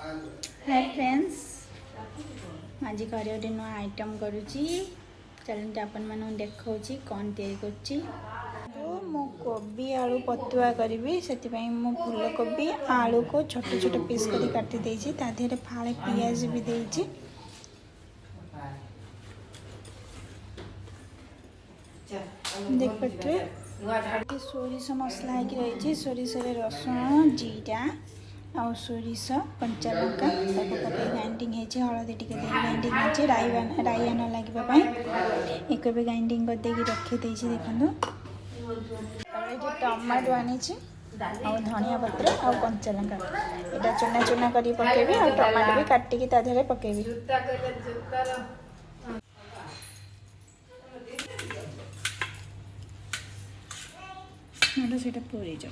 Hi friends, आज घर गोटे नुआ आइटम करुच्ची। चलते आपण मान देखा कौन तैयारी तो मु कोबी आलू पतुआ करी से फूल कोबी आलू को छोट छोट पीस कर काटी देछि। ता देहरे फाळे पियाज भी देछि। देख पट्रे सोरिष मसला होगी सोरिष रसुण जीरा आउ सोरिष कंचा लंका पकई ग्राइंडिंग होती हलदी टी ग्राइंडिंग होती राई आन लगे एक ग्राइंडिंग करदे रखी देखो। टमाटो आनी आ धनिया पत्र आ कंचा लंका यहाँ चुना चुना कर पकेबी आ टमाटो भी काटिकी ता देहरे पकेबी। से पूरी जाओ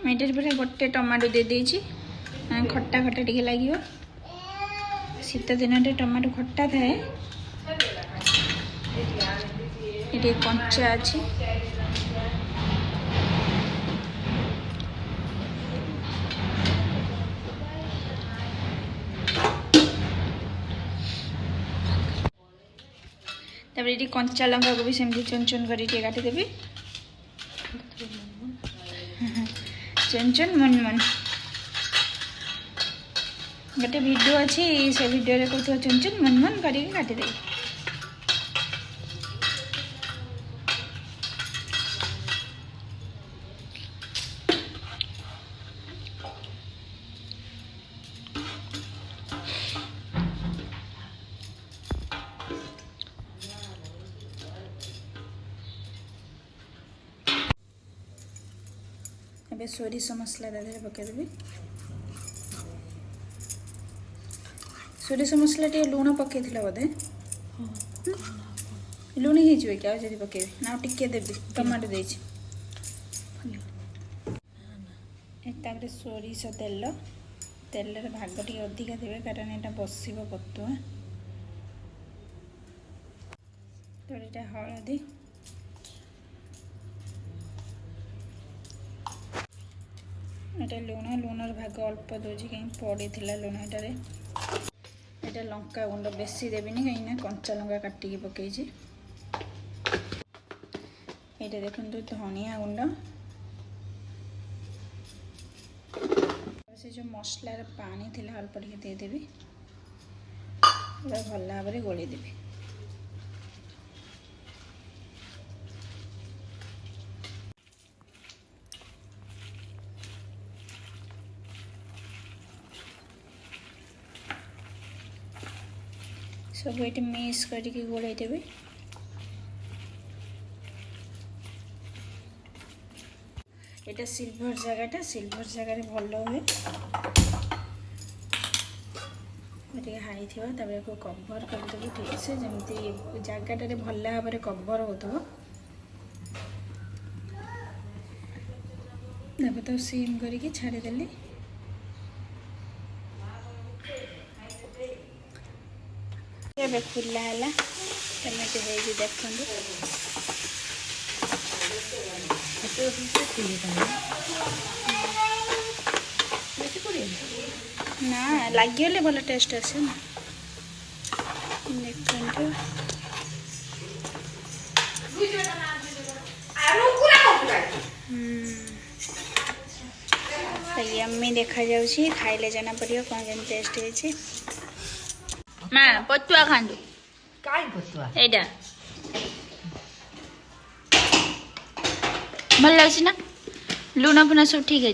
मेटर पर गोटे टमाटो दे देछि। खट्टा खट्टा टिके लगे शीत दिन टमाटो खट्टा थाए ये कंचा अच्छी ये कंचा लंका को भी सेमती चुन चुन कर काटिदेवी चुन चुन मन मन गोटे वीडियो अच्छी से वीडियो रे कहते चुन चुन मन मन करके काटिदेवी। ଏବେ सोरिष मसला दादे पकईदेवी। सोरिष मसला टे लुण पकई बोधे लुण हो क्या पकेबी ना टिके देवी टमाटो देछि। सोरिष तेल तेलर भाग टे अधिका देवे कारण यहाँ बस पतुआ तो हलदी एटा लुण लुणर भाग अल्प दूसरी कहीं पड़ी थी लुण एटा लंका गुंड बेसी देविनी कहीं कंचा लंका काटिकी पकई देखो धनिया गुंड से जो मसलार पानी थी अल्प टे देदेवी भल भाव में गोलीदेवी। सब ये मिक्स करके गोलाई देवी। ये सिल्वर जगह सिल्वर भल हुए हाई थी को कभर करदेवी ठीक से जमी जगह भल भाव में कभर हो तो सीम करके छाड़देली। ए खुला है टमाटो है देखो ना लगे भल टेस्ट आस देखो यम्मी देखा जाउछि खाइले जाना पड़ियो कौन जन टेस्ट है। माँ पतुआ खांदु काई पतुआ एडा भल लगे ना लुण फुण सब ठीक है।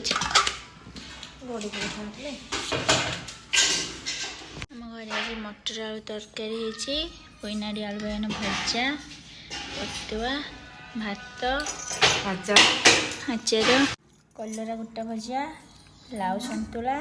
आम घर आज मटर आलू तरकारी होती पोइनाड़ी आलू बाइगण भजा पतुआ भात आचार कलरा गोटा भजा लाउ संतुला